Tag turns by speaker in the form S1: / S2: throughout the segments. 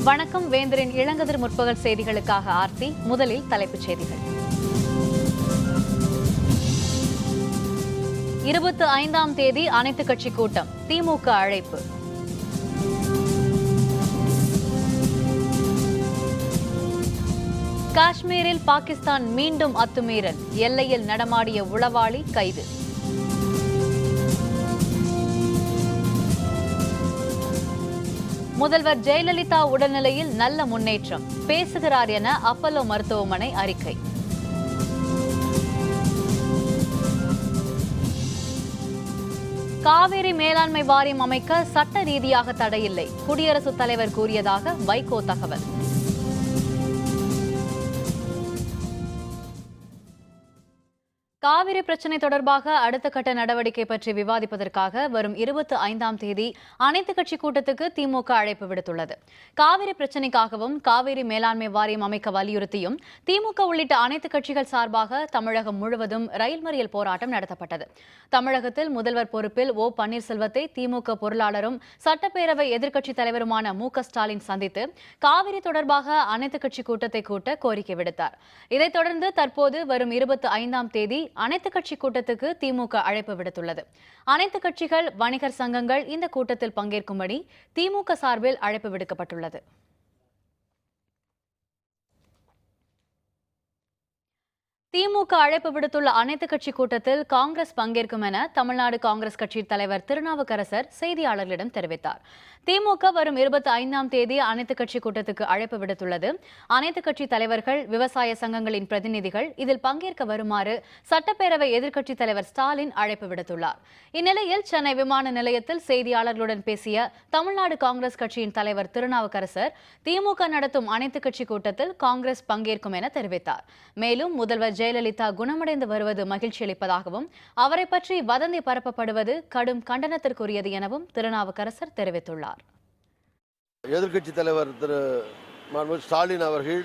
S1: வணக்கம். வேந்தரின் இளங்கதிர் முற்பகல் செய்திகளுக்காக ஆர்த்தி. முதலில் தலைப்புச் செய்திகள். 25ஆம் தேதி அனைத்துக் கட்சி கூட்டம், திமுக அழைப்பு. காஷ்மீரில் பாகிஸ்தான் மீண்டும் அத்துமீறல், எல்லையில் நடமாடிய உளவாளி கைது. முதல்வர் ஜெயலலிதா உடல்நிலையில் நல்ல முன்னேற்றம், பேசுகிறார் என அப்பல்லோ மருத்துவமனை அறிக்கை. காவிரி மேலாண்மை வாரியம் அமைக்க சட்ட ரீதியாக தடையில்லை, குடியரசுத் தலைவர் கூறியதாக வைகோ தகவல். காவிரி பிரச்சினை தொடர்பாக அடுத்த கட்ட நடவடிக்கை பற்றி விவாதிப்பதற்காக வரும் 25ஆம் தேதி அனைத்துக் கட்சி கூட்டத்துக்கு திமுக அழைப்பு விடுத்துள்ளது. காவிரி பிரச்சினைக்காகவும் காவிரி மேலாண்மை வாரியம் அமைக்க வலியுறுத்தியும் திமுக உள்ளிட்ட அனைத்து கட்சிகள் சார்பாக தமிழகம் முழுவதும் ரயில் மறியல் போராட்டம் நடத்தப்பட்டது. தமிழகத்தில் முதல்வர் பொறுப்பில் ஓ பன்னீர்செல்வத்தை திமுக பொருளாளரும் சட்டப்பேரவை எதிர்க்கட்சித் தலைவருமான மு.க.ஸ்டாலின் சந்தித்து காவிரி தொடர்பாக அனைத்துக் கட்சி கூட்டத்தை கூட்ட கோரிக்கை விடுத்தார். இதைத் தொடர்ந்து தற்போது வரும் 25ஆம் தேதி அனைத்துக் கட்சி கூட்டத்துக்கு திமுக அழைப்பு விடுத்துள்ளது. அனைத்து கட்சிகள், வணிகர் சங்கங்கள் இந்த கூட்டத்தில் பங்கேற்கும்படி திமுக சார்பில் அழைப்பு விடுக்கப்பட்டுள்ளது. திமுக அழைப்பு விடுத்துள்ள அனைத்துக் கட்சி கூட்டத்தில் காங்கிரஸ் பங்கேற்கும் என தமிழ்நாடு காங்கிரஸ் கட்சி தலைவர் திருநாவுக்கரசர் செய்தியாளர்களிடம் தெரிவித்தார். திமுக வரும் 25ஆம் தேதி அனைத்துக் கட்சி கூட்டத்துக்கு அழைப்பு விடுத்துள்ளது. அனைத்துக் கட்சி தலைவர்கள், விவசாய சங்கங்களின் பிரதிநிதிகள் இதில் பங்கேற்க வருமாறு சட்டப்பேரவை எதிர்க்கட்சித் தலைவர் ஸ்டாலின் அழைப்பு விடுத்துள்ளார். இந்நிலையில் சென்னை விமான நிலையத்தில் செய்தியாளர்களுடன் பேசிய தமிழ்நாடு காங்கிரஸ் கட்சியின் தலைவர் திருநாவுக்கரசர் திமுக நடத்தும் அனைத்துக் கட்சி கூட்டத்தில் காங்கிரஸ் பங்கேற்கும் என தெரிவித்தார். மேலும் முதல்வர் ஜெயலலிதா குணமடைந்து வருவது மகிழ்ச்சி அளிப்பதாகவும் அவரை பற்றி வதந்தி பரப்பப்படுவது கடும் கண்டனத்திற்குரியது எனவும் திருநாவுக்கரசர் தெரிவித்துள்ளார்.
S2: எதிர்க்கட்சி தலைவர் திரு ஸ்டாலின் அவர்கள்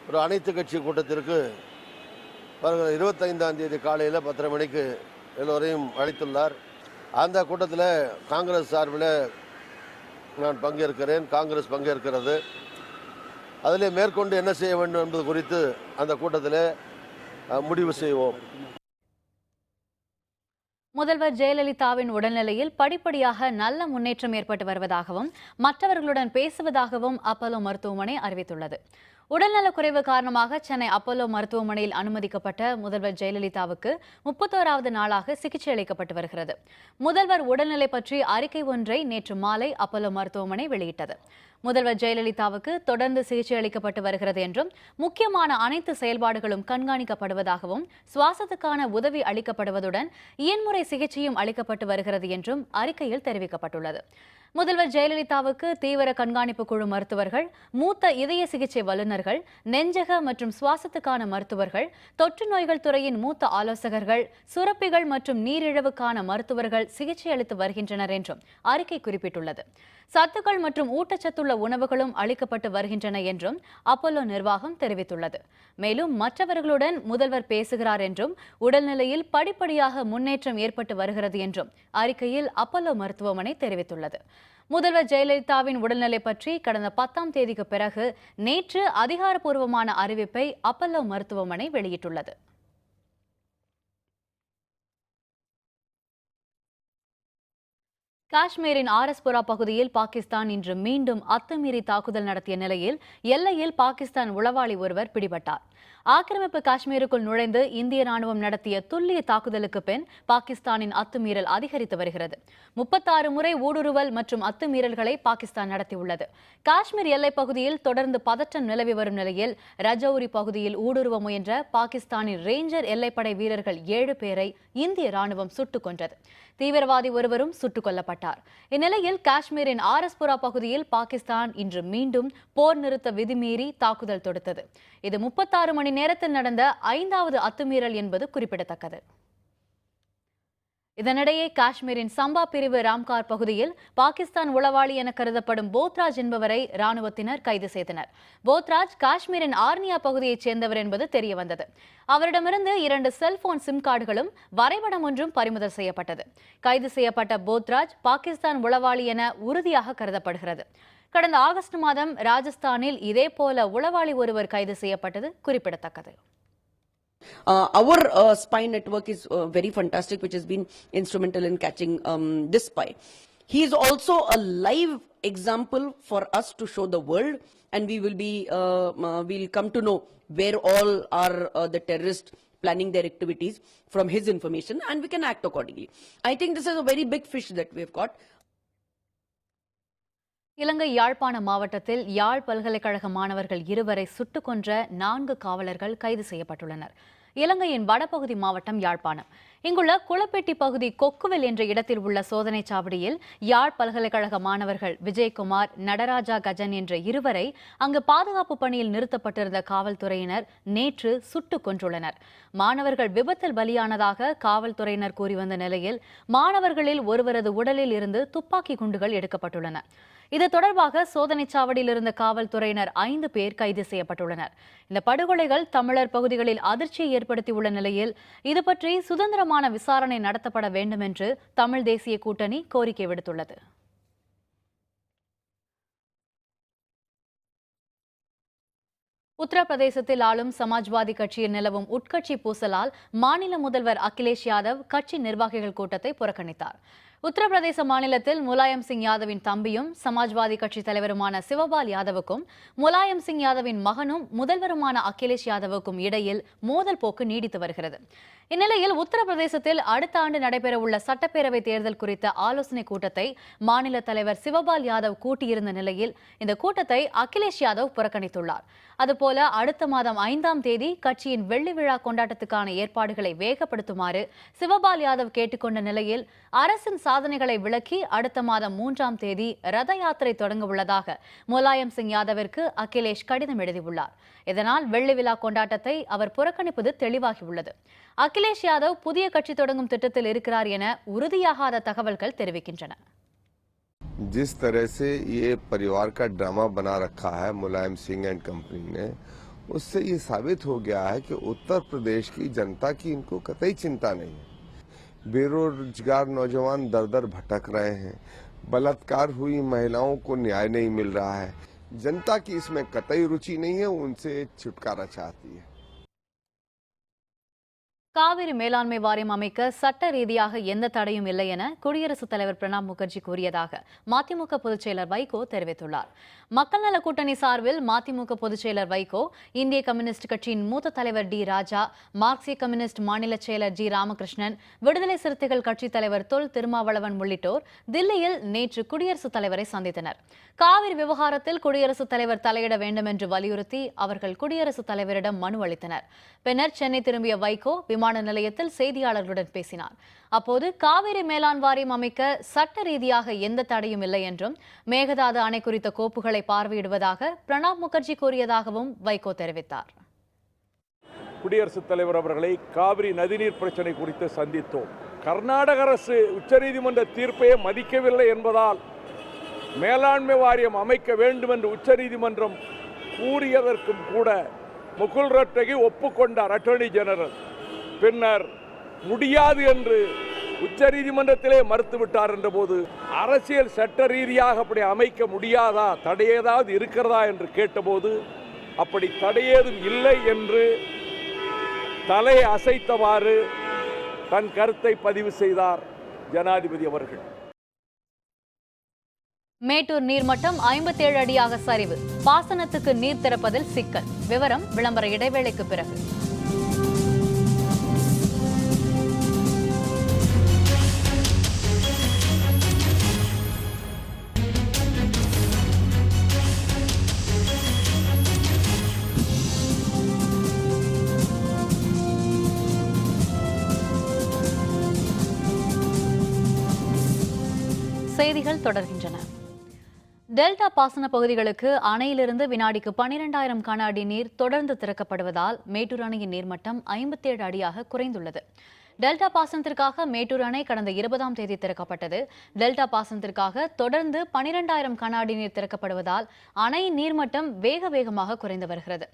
S2: ஒரு அனைத்து கட்சி கூட்டத்திற்கு 25ஆம் தேதி காலையில் 10:30 மணிக்கு எல்லோரையும் அழைத்துள்ளார். அந்த கூட்டத்தில் காங்கிரஸ் சார்பில் நான் பங்கேற்கிறேன், காங்கிரஸ் பங்கேற்கிறது. அதிலே மேற்கொண்டு என்ன செய்ய வேண்டும் என்பது குறித்து அந்த கூட்டத்தில் முடிவு செய்வோம்.
S1: முதல்வர் ஜெயலலிதாவின் உடல்நிலையில் படிப்படியாக நல்ல முன்னேற்றம் ஏற்பட்டு வருவதாகவும் மற்றவர்களுடன் பேசுவதாகவும் அப்பல்லோ மருத்துவமனை அறிவித்துள்ளது. உடல்நலக்குறைவு காரணமாக சென்னை அப்பல்லோ மருத்துவமனையில் அனுமதிக்கப்பட்ட முதல்வர் ஜெயலலிதாவுக்கு 31வது நாளாக சிகிச்சை அளிக்கப்பட்டு வருகிறது. முதல்வர் உடல்நிலை பற்றி அறிக்கை ஒன்றை நேற்று மாலை அப்பல்லோ மருத்துவமனை வெளியிட்டது. முதல்வர் ஜெயலலிதாவுக்கு தொடர்ந்து சிகிச்சை அளிக்கப்பட்டு வருகிறது என்றும் முக்கியமான அனைத்து செயல்பாடுகளும் கண்காணிக்கப்படுவதாகவும் சுவாசத்துக்கான உதவி அளிக்கப்படுவதுடன் இயன்முறை சிகிச்சையும் அளிக்கப்பட்டு வருகிறது என்றும் அறிக்கையில் தெரிவிக்கப்பட்டுள்ளது. முதல்வர் ஜெயலலிதாவுக்கு தீவிர கண்காணிப்பு குழு மருத்துவர்கள், மூத்த இதய சிகிச்சை வல்லுநர்கள், நெஞ்சக மற்றும் சுவாசத்துக்கான மருத்துவர்கள், தொற்று நோய்கள் துறையின் மூத்த ஆலோசகர்கள், சுரப்பிகள் மற்றும் நீரிழிவுக்கான மருத்துவர்கள் சிகிச்சை அளித்து வருகின்றனர் என்றும் அறிக்கை குறிப்பிட்டுள்ளது. சத்துக்கள் மற்றும் ஊட்டச்சத்துள்ள உணவுகளும் அளிக்கப்பட்டு வருகின்றன என்றும் அப்பல்லோ நிர்வாகம் தெரிவித்துள்ளது. மேலும் மற்றவர்களுடன் முதல்வர் பேசுகிறார் என்றும் உடல்நிலையில் படிப்படியாக முன்னேற்றம் ஏற்பட்டு வருகிறது என்றும் அறிக்கையில் அப்பல்லோ மருத்துவமனை தெரிவித்துள்ளது. முதல்வர் ஜெயலலிதாவின் உடல்நிலை பற்றி கடந்த 10ஆம் தேதிக்கு பிறகு நேற்று அதிகாரப்பூர்வமான அறிவிப்பை அப்பல்லோ மருத்துவமனை வெளியிட்டுள்ளது. காஷ்மீரின் ஆர்எஸ்புரா பகுதியில் பாகிஸ்தான் இன்று மீண்டும் அத்துமீறி தாக்குதல் நடத்திய நிலையில் எல்லையில் பாகிஸ்தான் உளவாளி ஒருவர் பிடிபட்டார். ஆக்கிரமிப்பு காஷ்மீருக்குள் நுழைந்து இந்திய ராணுவம் நடத்திய துல்லிய தாக்குதலுக்கு பின் பாகிஸ்தானின் அத்துமீறல் அதிகரித்து வருகிறது. 36 முறை ஊடுருவல் மற்றும் அத்துமீறல்களை பாகிஸ்தான் நடத்தியுள்ளது. காஷ்மீர் எல்லைப் பகுதியில் தொடர்ந்து பதற்றம் நிலவி வரும் நிலையில் ரஜௌரி பகுதியில் ஊடுருவ முயன்ற பாகிஸ்தானின் ரேஞ்சர் எல்லைப்படை வீரர்கள் 7 பேரை இந்திய ராணுவம் சுட்டுக் கொன்றது. தீவிரவாதி ஒருவரும் சுட்டுக் கொல்லப்பட்டார். இந்நிலையில் காஷ்மீரின் ஆர்எஸ்புரா பகுதியில் பாகிஸ்தான் இன்று மீண்டும் போர் நிறுத்த விதிமீறி தாக்குதல் தொடுத்தது. இது 36 மணி நேரத்தில் நடந்த 5வது அத்துமீறல் என்பது குறிப்பிடத்தக்கது. இதனிடையே காஷ்மீரின் சம்பா பிரிவு ராம்கார் பகுதியில் பாகிஸ்தான் உளவாளி என கருதப்படும் போத்ராஜ் என்பவரை ராணுவத்தினர் கைது செய்தனர். போத்ராஜ் காஷ்மீரின் ஆர்னியா பகுதியைச் சேர்ந்தவர் என்பது தெரியவந்தது. அவரிடமிருந்து 2 செல்போன் சிம் கார்டுகளும் வரைபடம் ஒன்றும் பறிமுதல் செய்யப்பட்டது. கைது செய்யப்பட்ட போத்ராஜ் பாகிஸ்தான் உளவாளி என உறுதியாக கருதப்படுகிறது. கடந்த ஆகஸ்ட் மாதம் ராஜஸ்தானில் இதேபோல உளவாளி ஒருவர் கைது செய்யப்பட்டது குறிப்பிடத்தக்கது.
S3: Our spy network is very fantastic, which has been instrumental in catching this spy. He is also a live example for us to show the world, and we will be we'll come to know where all are the terrorists planning their activities from his information, and we can act accordingly. I think this is a very big fish that we have caught.
S1: இலங்கை யாழ்ப்பாண மாவட்டத்தில் யாழ் பல்கலைக்கழக மாணவர்கள் 2 சுட்டுக் கொன்ற 4 காவலர்கள் கைது செய்யப்பட்டுள்ளனர். இலங்கையின் வடபகுதி மாவட்டம் யாழ்ப்பாணம். இங்குள்ள குளப்பெட்டி பகுதி கொக்குவில் என்ற இடத்தில் உள்ள சோதனை சாவடியில் யாழ் பல்கலைக்கழக மாணவர்கள் விஜயகுமார், நடராஜா கஜன் என்ற 2 அங்கு பாதுகாப்பு பணியில் நிறுத்தப்பட்டிருந்த காவல்துறையினர் நேற்று சுட்டுக் கொன்றுள்ளனர். மாணவர்கள் விபத்தில் பலியானதாக காவல்துறையினர் கூறி வந்த நிலையில் மாணவர்களில் ஒருவரது உடலில் இருந்து துப்பாக்கி குண்டுகள் எடுக்கப்பட்டுள்ளன. இது தொடர்பாக சோதனை சாவடியில் இருந்த காவல்துறையினர் 5 பேர் கைது செய்யப்பட்டுள்ளனர். இந்த படுகொலைகள் தமிழர் பகுதிகளில் அதிர்ச்சியை ஏற்படுத்தியுள்ள நிலையில் இது பற்றி சுதந்திரமான விசாரணை நடத்தப்பட வேண்டும் என்று தமிழ் தேசிய கூட்டணி கோரிக்கை விடுத்துள்ளது. உத்தரப்பிரதேசத்தில் ஆளும் சமாஜ்வாதி கட்சியில் நிலவும் உட்கட்சி பூசலால் மாநில முதல்வர் அகிலேஷ் யாதவ் கட்சி நிர்வாகிகள் கூட்டத்தை புறக்கணித்தார். உத்தரப்பிரதேச மாநிலத்தில் முலாயம் சிங் யாதவின் தம்பியும் சமாஜ்வாதி கட்சி தலைவருமான சிவபால் யாதவுக்கும் முலாயம் சிங் யாதவின் மகனும் முதல்வருமான அகிலேஷ் யாதவுக்கும் இடையில் மோதல் போக்கு நீடித்து வருகிறது. இந்நிலையில் உத்தரப்பிரதேசத்தில் அடுத்த ஆண்டு நடைபெறவுள்ள சட்டப்பேரவை தேர்தல் குறித்த ஆலோசனை கூட்டத்தை மாநில தலைவர் சிவபால் யாதவ் கூட்டியிருந்த நிலையில் இந்த கூட்டத்தை அகிலேஷ் யாதவ் புறக்கணித்துள்ளார். அதுபோல அடுத்த மாதம் 5ஆம் தேதி கட்சியின் வெள்ளி விழா கொண்டாட்டத்துக்கான ஏற்பாடுகளை வேகப்படுத்துமாறு சிவபால் யாதவ் கேட்டுக்கொண்ட நிலையில் அரசின் சாதனைகளை விளக்கி அடுத்த மாதம் 3ஆம் தேதி ரத யாத்திரை தொடங்க உள்ளதாக முலாயம் சிங் யாதவிற்கு அகிலேஷ் கடிதம் எழுதியுள்ளார். இதனால் வெள்ளி விழா கொண்டாட்டத்தை அவர் புறக்கணிப்பது தெளிவாகியுள்ளது. அகிலேஷ் யாதவ் புதிய கட்சி தொடங்கும் திட்டத்தில் இருக்கிறார் என உறுதியாகாத தகவல்கள் தெரிவிக்கின்றன.
S4: जिस तरह से ये परिवार का ड्रामा बना रखा है मुलायम सिंह एंड कंपनी ने, उससे ये साबित हो गया है कि उत्तर प्रदेश की जनता की इनको कतई चिंता नहीं है। बेरोजगार नौजवान दर दर भटक रहे हैं, बलात्कार हुई महिलाओं को न्याय नहीं मिल रहा है। जनता की इसमें कतई रुचि नहीं है, उनसे छुटकारा चाहती है.
S1: காவிரி மேலாண்மை வாரியம் அமைக்க சட்ட ரீதியாக எந்த தடையும் இல்லை என குடியரசுத் தலைவர் பிரணாப் முகர்ஜி கூறியதாக மதிமுக பொதுச் செயலர் வைகோ தெரிவித்துள்ளார். மக்கள் நல கூட்டணி சார்பில் மதிமுக பொதுச் செயலர் வைகோ, இந்திய கம்யூனிஸ்ட் கட்சியின் மூத்த தலைவர் டி ராஜா, மார்க்சிய கம்யூனிஸ்ட் மாநில செயலர் ஜி ராமகிருஷ்ணன், விடுதலை சிறுத்தைகள் கட்சித் தலைவர் தொல் திருமாவளவன் உள்ளிட்டோர் தில்லியில் நேற்று குடியரசுத் தலைவரை சந்தித்தனர். காவிரி விவகாரத்தில் குடியரசுத் தலைவர் தலையிட வேண்டும் என்று வலியுறுத்தி அவர்கள் குடியரசுத் தலைவரிடம் மனு அளித்தனர். பின்னர் சென்னை திரும்பிய வைகோ விமான நிலையத்தில் செய்தியாளர்களுடன் பேசினார். அப்போது காவிரி மேலாண் வாரியம் அமைக்க சட்ட ரீதியாக எந்த தடையும் இல்லை என்றும் மேகதாது அணை குறித்த கோப்புகளை பார்வையிடுவதாக பிரணாப் முகர்ஜி கூறியதாகவும் வைகோ தெரிவித்தார்.
S5: குடியரசுத் தலைவர் அவர்களை காவிரி நதிநீர் பிரச்சனை குறித்து சந்தித்தோம். கர்நாடக அரசு உச்சநீதிமன்ற தீர்ப்பையே மதிக்கவில்லை என்பதால் மேலாண்மை வாரியம் அமைக்க வேண்டும் என்று உச்சநீதிமன்றம் கூறியதற்கும் கூட முகுல் ரோத்தகி ஒப்புக்கொண்டார் அட்டர்னி ஜெனரல். பின்னர் முடியாது என்று உச்சநீதிமன்றத்திலே மறுத்துவிட்டார் என்ற போது அரசியல் சட்ட ரீதியாக அப்படி அமைக்க முடியாதா, தடையேதாவது இருக்கிறதா என்று கேட்டபோது அப்படி தடையேதும் இல்லை என்று தலையை அசைத்தவாறு தன் கருத்தை பதிவு செய்தார் ஜனாதிபதி அவர்கள்.
S1: மேட்டூர் நீர்மட்டம் 57 அடியாக சரிவு, பாசனத்துக்கு நீர் திறப்பதில் சிக்கல். விவரம் விளம்பர இடைவேளைக்கு பிறகு. செய்திகள் தொடர்கின்றன. டெல்டா பாசன பகுதிகளுக்கு அணையிலிருந்து வினாடிக்கு 12,000 கன அடி நீர் தொடர்ந்து திறக்கப்படுவதால் மேட்டூர் அணையின் நீர்மட்டம் 57 அடியாக குறைந்துள்ளது. டெல்டா பாசனத்திற்காக மேட்டூர் அணை கடந்த 20ஆம் தேதி திறக்கப்பட்டது. டெல்டா பாசனத்திற்காக தொடர்ந்து 12,000 கன அடி நீர் திறக்கப்படுவதால் அணையின் நீர்மட்டம் வேகமாக குறைந்து வருகிறது.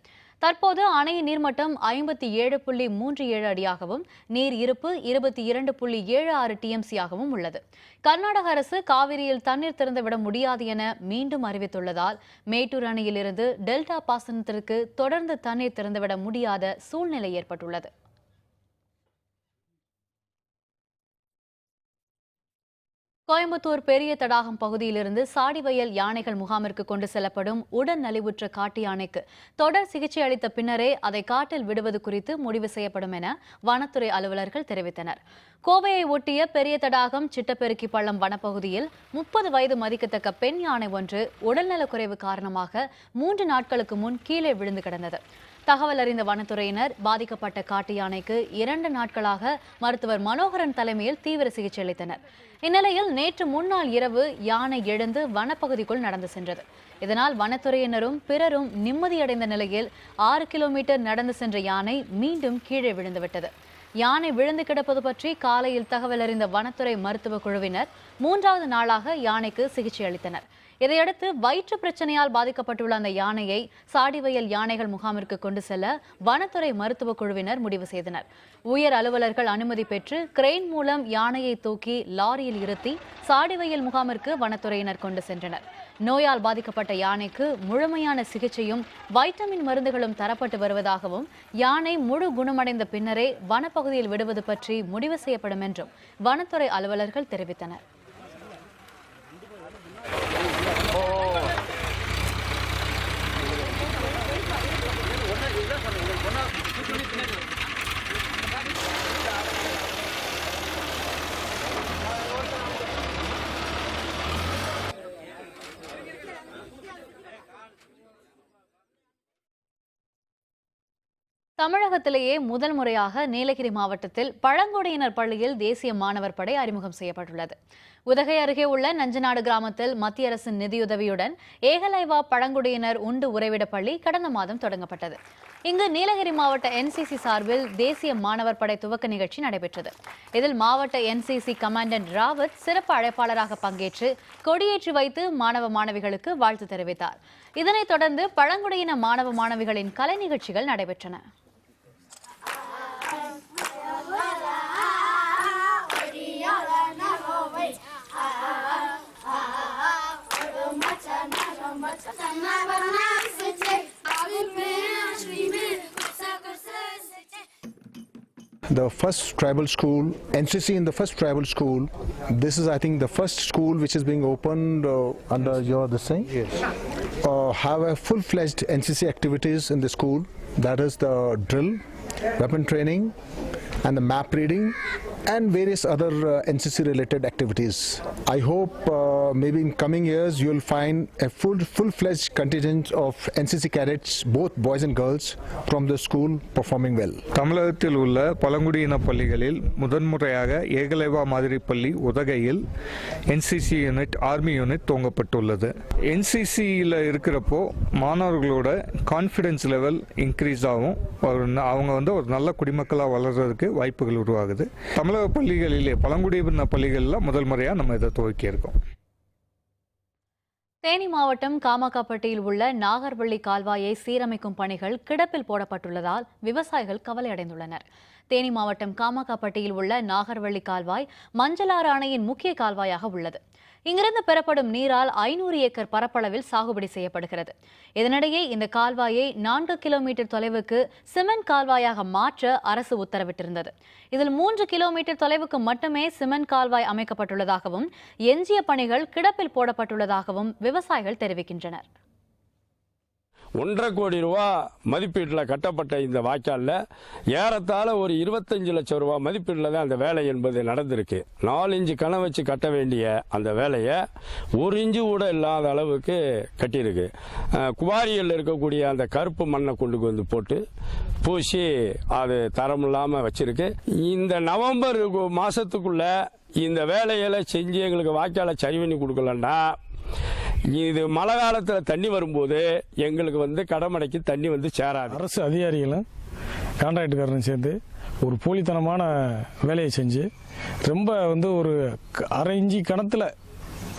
S1: தற்போது அணையின் நீர்மட்டம் 57.37 அடியாகவும் நீர் இருப்பு 22.76 டிஎம்சியாகவும் உள்ளது. கர்நாடக அரசு காவிரியில் தண்ணீர் திறந்துவிட முடியாது என மீண்டும் அறிவித்துள்ளதால் மேட்டூர் அணையிலிருந்து டெல்டா பாசனத்திற்கு தொடர்ந்து தண்ணீர் திறந்துவிட முடியாத சூழ்நிலை ஏற்பட்டுள்ளது. கோயம்புத்தூர் பெரிய தடாகம் பகுதியிலிருந்து சாடிவயல் யானைகள் முகாமிற்கு கொண்டு செல்லப்படும் உடல் நலிவுற்ற காட்டு யானைக்கு தொடர் சிகிச்சை அளித்த பின்னரே அதை காட்டில் விடுவது குறித்து முடிவு செய்யப்படும் என வனத்துறை அலுவலர்கள் தெரிவித்தனர். கோவையை ஒட்டிய பெரிய தடாகம் சிட்டப்பெருக்கி பள்ளம் வனப்பகுதியில் 30 வயது மதிக்கத்தக்க பெண் யானை ஒன்று உடல்நலக்குறைவு காரணமாக 3 நாட்களுக்கு முன் கீழே விழுந்து கிடந்தது. தகவல் அறிந்த வனத்துறையினர் பாதிக்கப்பட்ட காட்டு யானைக்கு 2 நாட்களாக மருத்துவர் மனோகரன் தலைமையில் தீவிர சிகிச்சை அளித்தனர். இந்நிலையில் நேற்று முன்னாள் இரவு யானை எழுந்து வனப்பகுதிக்குள் நடந்து சென்றது. இதனால் வனத்துறையினரும் பிறரும் நிம்மதியடைந்த நிலையில் 6 கிலோமீட்டர் நடந்து சென்ற யானை மீண்டும் கீழே விழுந்துவிட்டது. யானை விழுந்து கிடப்பது பற்றி காலையில் தகவல் அறிந்த வனத்துறை மருத்துவ குழுவினர் 3வது நாளாக யானைக்கு சிகிச்சை அளித்தனர். இதையடுத்து வயிற்று பிரச்சனையால் பாதிக்கப்பட்டுள்ள அந்த யானையை சாடிவயல் யானைகள் முகாமிற்கு கொண்டு செல்ல வனத்துறை மருத்துவ குழுவினர் முடிவு செய்தனர். உயர் அலுவலர்கள் அனுமதி பெற்று கிரெயின் மூலம் யானையை தூக்கி லாரியில் இருத்தி சாடிவயல் முகாமிற்கு வனத்துறையினர் கொண்டு சென்றனர். நோயால் பாதிக்கப்பட்ட யானைக்கு முழுமையான சிகிச்சையும் வைட்டமின் மருந்துகளும் தரப்பட்டு வருவதாகவும் யானை முழு குணமடைந்த பின்னரே வனப்பகுதியில் விடுவது பற்றி முடிவு செய்யப்படும் என்றும் வனத்துறை அலுவலர்கள் தெரிவித்தனர். தமிழகத்திலேயே முதல் முறையாக நீலகிரி மாவட்டத்தில் பழங்குடியினர் பள்ளியில் தேசிய மாணவர் படை அறிமுகம் செய்யப்பட்டுள்ளது. உதகை அருகே உள்ள நஞ்சநாடு கிராமத்தில் மத்திய அரசின் நிதியுதவியுடன் ஏகலைவா பழங்குடியினர் உண்டு உறைவிட பள்ளி கடந்த மாதம் தொடங்கப்பட்டது. இங்கு நீலகிரி மாவட்ட என்சிசி சார்பில் தேசிய மாணவர் படை துவக்க நிகழ்ச்சி நடைபெற்றது. இதில் மாவட்ட என்சிசி கமாண்டன்ட் ராவத் சிறப்பு அழைப்பாளராக பங்கேற்று கொடியேற்றி வைத்து மாணவ மாணவிகளுக்கு வாழ்த்து தெரிவித்தார். இதனைத் தொடர்ந்து பழங்குடியின மாணவ மாணவிகளின் கலை நிகழ்ச்சிகள் நடைபெற்றன.
S6: The first tribal school, NCC in the first tribal school, this is I think the first school which is being opened under your this thing. Yes. Have a full-fledged NCC activities in the school. That is the drill, weapon training, and the map reading, and various other NCC related activities. I hope maybe in coming years you will find a full-fledged contingent of NCC cadets, both boys and girls, from the school performing well.
S7: தமிழகத்தில் உள்ள பழங்குடியின பள்ளிகளில் முதன்முறையாக ஏகலைவா மாதிரி பள்ளி உதகையில் NCC unit army unit துவங்கப்பட்டுள்ளது. NCCயில் இருக்கிறப்போ மாணவர்களோட கான்ஃபிடன்ஸ் லெவல் இன்க்ரீஸ் ஆகும். அவங்க ஒரு நல்ல குடிமக்களாக வளர்றதுக்கு வாய்ப்புகள் உருவாகுது. தமிழக பள்ளிகளிலே பழங்குடியின பள்ளிகளில் முதல் முறையாக நம்ம இதை துவக்கியிருக்கோம்.
S1: தேனி மாவட்டம் காமாக்காப்பட்டியில் உள்ள நாகர்வள்ளி கால்வாயை சீரமைக்கும் பணிகள் கிடப்பில் போடப்பட்டுள்ளதால் விவசாயிகள் கவலையடைந்துள்ளனர். தேனி மாவட்டம் காமாக்காப்பட்டியில் உள்ள நாகர்வள்ளி கால்வாய் மஞ்சளாறு அணையின் முக்கிய கால்வாயாக உள்ளது. இங்கிருந்து பெறப்படும் நீரால் 500 ஏக்கர் பரப்பளவில் சாகுபடி செய்யப்படுகிறது. இதனிடையே இந்த கால்வாயை 4 கிலோமீட்டர் தொலைவுக்கு சிமெண்ட் கால்வாயாக மாற்ற அரசு உத்தரவிட்டிருந்தது. இதில் 3 கிலோமீட்டர் தொலைவுக்கு மட்டுமே சிமெண்ட் கால்வாய் அமைக்கப்பட்டுள்ளதாகவும் எஞ்சிய பணிகள் கிடப்பில் போடப்பட்டுள்ளதாகவும் விவசாயிகள் தெரிவிக்கின்றனர்.
S8: 1.5 கோடி ரூபா மதிப்பீட்டில் கட்டப்பட்ட இந்த வாய்க்காலில் ஏறத்தாழ ஒரு 25 லட்சம் ரூபா மதிப்பீட்டில் தான் அந்த வேலை என்பது நடந்திருக்கு. 4 இன்ச்சு கணம் வச்சு கட்ட வேண்டிய அந்த வேலையை 1 இன்ச்சு கூட இல்லாத அளவுக்கு கட்டியிருக்கு. குவாரியில் இருக்கக்கூடிய அந்த கருப்பு மண்ணை கொண்டு வந்து போட்டு பூசி அது தரம் இல்லாமல் வச்சிருக்கு. இந்த நவம்பர் மாதத்துக்குள்ள இந்த வேலைகளை செஞ்சு எங்களுக்கு வாய்க்காலை சரி பண்ணி கொடுக்கலன்னா இது மழை காலத்தில் தண்ணி வரும்போது எங்களுக்கு கடமடைக்கு தண்ணி சேராது.
S9: அரசு அதிகாரிகளும் கான்ட்ராக்டுக்காரரும் சேர்ந்து ஒரு போலித்தனமான வேலையை செஞ்சு ரொம்ப ஒரு 1/2 இன்ச்சு கணத்தில்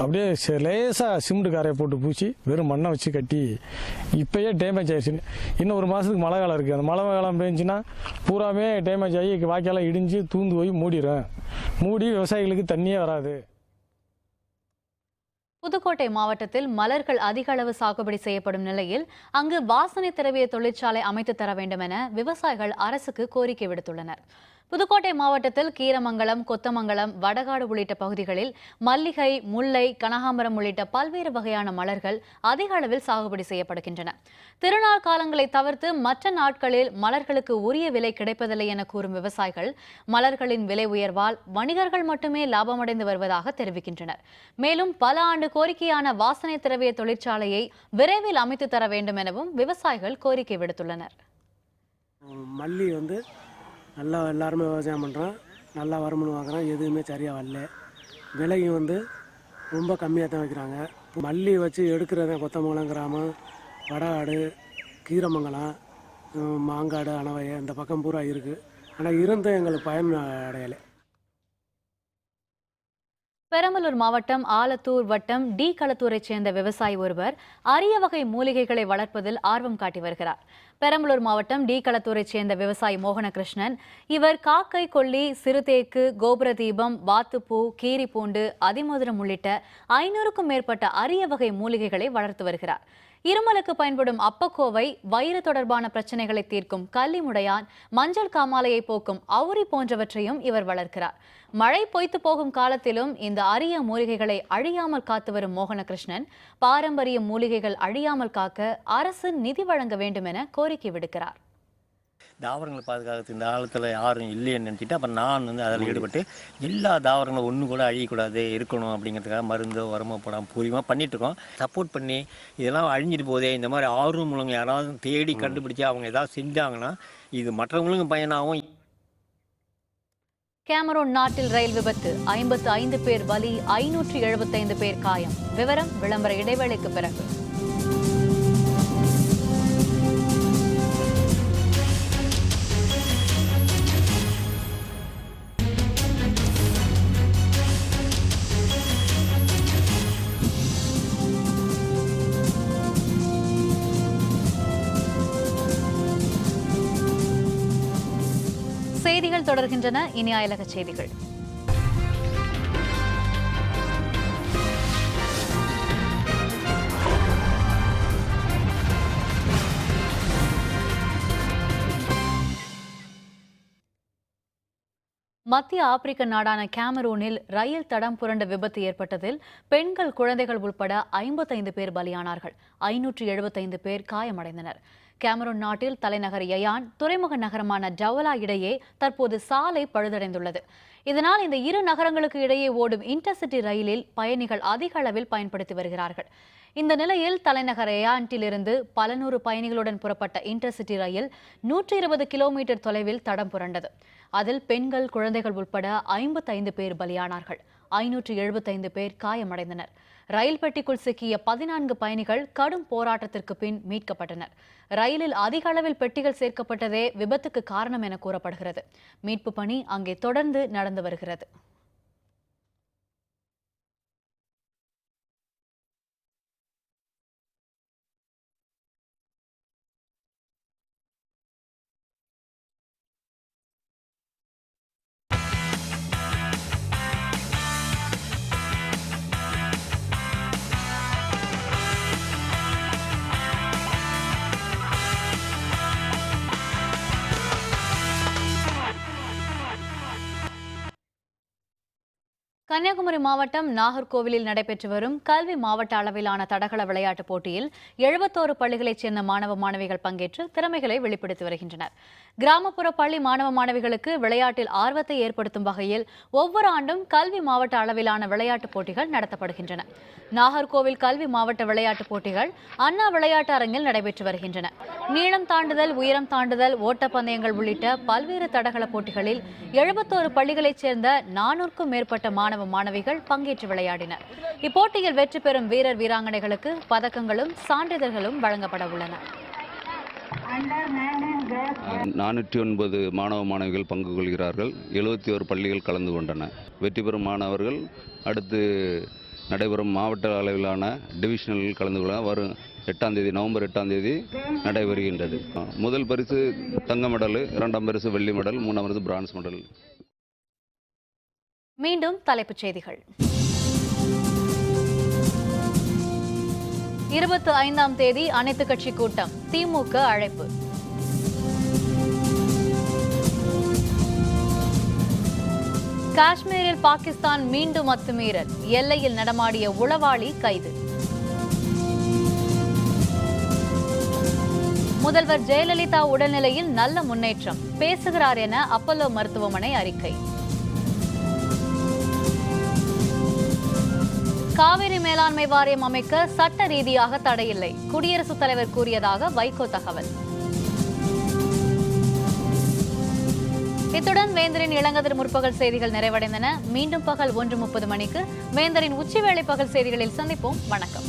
S9: அப்படியே லேசாக சிமெண்ட் காரையை போட்டு பூச்சி வெறும் மண்ணை வச்சு கட்டி இப்போயே டேமேஜ் ஆயிடுச்சு. இன்னும் ஒரு மாதத்துக்கு மழை காலம் இருக்குது. அந்த மழை காலம் பெஞ்சுன்னா பூராமே டேமேஜ் ஆகி வாய்க்காலாம் இடிஞ்சு தூந்து போய் மூடிடும். மூடி விவசாயிகளுக்கு தண்ணியே வராது.
S1: புதுக்கோட்டை மாவட்டத்தில் மலர்கள் அதிக அளவு சாகுபடி செய்யப்படும் நிலையில் அங்கு வாசனை திரவிய தொழிற்சாலை அமைத்து தர வேண்டும் என விவசாயிகள் அரசுக்கு கோரிக்கை விடுத்துள்ளனர். புதுக்கோட்டை மாவட்டத்தில் கீரமங்கலம், கொத்தமங்கலம், வடகாடு உள்ளிட்ட பகுதிகளில் மல்லிகை, முல்லை, கனகாம்பரம் உள்ளிட்ட பல்வேறு வகையான மலர்கள் அதிக அளவில் சாகுபடி செய்யப்படுகின்றன. திருநாள் காலங்களை தவிர்த்து மற்ற நாட்களில் மலர்களுக்கு உரிய விலை கிடைப்பதில்லை என கூறும் விவசாயிகள் மலர்களின் விலை உயர்வால் வணிகர்கள் மட்டுமே லாபமடைந்து வருவதாக தெரிவிக்கின்றனர். மேலும் பல ஆண்டு கோரிக்கையான வாசனை திரவிய தொழிற்சாலையை விரைவில் அமைத்து தர வேண்டும் எனவும் விவசாயிகள் கோரிக்கை விடுத்துள்ளனர்.
S10: மல்லி நல்லா எல்லாருமே விவசாயம் பண்ணுறோம், நல்லா வருமானம் வாங்குறோம், எதுவுமே சரியாக வரல. விலையும் ரொம்ப கம்மியாக தான் வைக்கிறாங்க. மல்லி வச்சு எடுக்கிறத கொத்தமங்கலம் கிராமம், வடகாடு, கீரமங்கலம், மாங்காடு, அணவையை இந்த பக்கம் பூரா இருக்குது. ஆனால் இருந்தும் எங்களுக்கு பயன் அடையலை.
S1: பெரம்பலூர் மாவட்டம் ஆலத்தூர் வட்டம் டி களத்தூரைச் சேர்ந்த விவசாயி ஒருவர் அரிய வகை மூலிகைகளை வளர்ப்பதில் ஆர்வம் காட்டி வருகிறார். பெரம்பலூர் மாவட்டம் டி களத்தூரைச் சேர்ந்த விவசாயி மோகனகிருஷ்ணன் இவர் காக்கை கொல்லி, சிறுதேக்கு, கோபுர தீபம், வாத்துப்பூ, கீரிப்பூண்டு, அதிமதுரம் உள்ளிட்ட 500க்கும் மேற்பட்ட அரிய வகை மூலிகைகளை வளர்த்து வருகிறார். இருமலுக்கு பயன்படும் அப்பக்கோவை, வயிறு தொடர்பான பிரச்சனைகளை தீர்க்கும் கள்ளிமுடையான், மஞ்சள் காமாலையை போக்கும் அவுரி போன்றவற்றையும் இவர் வளர்க்கிறார். மழை பொய்த்து போகும் காலத்திலும் இந்த அரிய மூலிகைகளை அழியாமல் காத்து வரும் மோகனகிருஷ்ணன் பாரம்பரிய மூலிகைகள் அழியாமல் காக்க அரசு நிதி வழங்க வேண்டும் என கோரிக்கை விடுக்கிறார்.
S11: தாவரங்களை பாதுகாக்கிறது இந்த காலத்தில் யாரும் இல்லைன்னு நினச்சிட்டு அப்புறம் நான் அதில் ஈடுபட்டு எல்லா தாவரங்களும் ஒன்று கூட அழியக்கூடாது இருக்கணும் அப்படிங்கிறதுக்காக மருந்தோ உரமோ போடாமல் பூர்வமாக பண்ணிகிட்ருக்கோம். சப்போர்ட் பண்ணி இதெல்லாம் அழிஞ்சிட்டு போதே இந்த மாதிரி ஆர்வம் மூலங்க யாராவது தேடி கண்டுபிடிச்சி அவங்க ஏதாவது செஞ்சாங்கன்னா இது மற்றவங்களுக்கும் பயனாகும்.
S1: கேமரூன் நாட்டில் ரயில் விபத்து, 55 பேர் பலி, 575 பேர் காயம். விவரம் விளம்பர இடைவேளைக்கு பிறகு. செய்திகள் தொடர்கின்றன. இனி அயலக செய்திகள். மத்திய ஆப்பிரிக்க நாடான கேமரூனில் ரயில் தடம் புரண்ட விபத்து ஏற்பட்டதில் பெண்கள், குழந்தைகள் உட்பட 55 பேர் பலியானார்கள். 575 பேர் காயமடைந்தனர். கேமரூன் நாட்டில் தலைநகர் யயான், துறைமுக நகரமான டவலா இடையே தற்போது சாலை பழுதடைந்துள்ளது. இதனால் இந்த இரு நகரங்களுக்கு இடையே ஓடும் இன்டர்சிட்டி ரயிலில் பயணிகள் அதிக அளவில் பயன்படுத்தி வருகிறார்கள். இந்த நிலையில் தலைநகர் யயான்ட்டிலிருந்து பல நூறு பயணிகளுடன் புறப்பட்ட இன்டர்சிட்டி ரயில் 120 கிலோமீட்டர் தொலைவில் தடம் புரண்டது. அதில் பெண்கள், குழந்தைகள் உட்பட 55 பேர் பலியானார்கள். 575 பேர் காயமடைந்தனர். ரயில் பெட்டிக்குள் சிக்கிய 14 பயணிகள் கடும் போராட்டத்திற்கு பின் மீட்கப்பட்டனர். ரயிலில் அதிக அளவில் பெட்டிகள் சேர்க்கப்பட்டதே விபத்துக்கு காரணம் என கூறப்படுகிறது. மீட்பு பணி அங்கே தொடர்ந்து நடந்து வருகிறது. கன்னியாகுமரி மாவட்டம் நாகர்கோவிலில் நடைபெற்று வரும் கல்வி மாவட்ட அளவிலான தடகள விளையாட்டுப் போட்டியில் 71 பள்ளிகளைச் சேர்ந்த மாணவ மாணவிகள் பங்கேற்று திறமைகளை வெளிப்படுத்தி வருகின்றனர். கிராமப்புற பள்ளி மாணவ மாணவிகளுக்கு விளையாட்டில் ஆர்வத்தை ஏற்படுத்தும் வகையில் ஒவ்வொரு ஆண்டும் கல்வி மாவட்ட அளவிலான விளையாட்டுப் போட்டிகள் நடத்தப்படுகின்றன. நாகர்கோவில் கல்வி மாவட்ட விளையாட்டுப் போட்டிகள் அண்ணா விளையாட்டு அரங்கில் நடைபெற்று வருகின்றன. நீளம் தாண்டுதல், உயரம் தாண்டுதல், ஓட்டப்பந்தயங்கள் உள்ளிட்ட பல்வேறு தடகள போட்டிகளில் 71 பள்ளிகளைச் சேர்ந்த 400க்கும் மேற்பட்ட மாணவ மாணவிகள் பங்கேற்று விளையாடினர். இப்போட்டியில் வெற்றி பெறும் வீரர், வீராங்கனைகளுக்கு பதக்கங்களும் சான்றிதழ்களும் வழங்கப்பட உள்ளன.
S12: 409 மாணவ மாணவிகள் பங்கு கொள்கிறார்கள். 71 பள்ளிகள் கலந்து கொண்டன. வெற்றி பெறும் மாணவர்கள் அடுத்து நடைபெறும் மாவட்ட அளவிலான டிவிஷனல் கலந்து கொள்ள வரும் 8ஆம் தேதி நவம்பர் 8ஆம் தேதி நடைபெறுகின்றது. முதல் பரிசு தங்க மெடல், 2ஆம் பரிசு வெள்ளி மெடல், 3ஆம் பரிசு பிரான்ஸ் மெடல்.
S1: மீண்டும் தலைப்புச் செய்திகள். 25ஆம் தேதி அனைத்துக் கட்சி கூட்டம், திமுக அழைப்பு. காஷ்மீரில் பாகிஸ்தான் மீண்டும் அத்துமீறல், எல்லையில் நடமாடிய உளவாளி கைது. முதல்வர் ஜெயலலிதா உடல்நிலையில் நல்ல முன்னேற்றம், பேசுகிறார் என அப்பல்லோ மருத்துவமனை அறிக்கை. காவிரி மேலாண்மை வாரியம் அமைக்க சட்ட ரீதியாக தடையில்லை, குடியரசுத் தலைவர் கூறியதாக வைகோ தகவல். இத்துடன் வேந்தரின் இளங்கதிர் முற்பகல் செய்திகள் நிறைவடைந்தன. மீண்டும் பகல் 1:30 மணிக்கு வேந்தரின் உச்சிவேளை பகல் செய்திகளில் சந்திப்போம். வணக்கம்.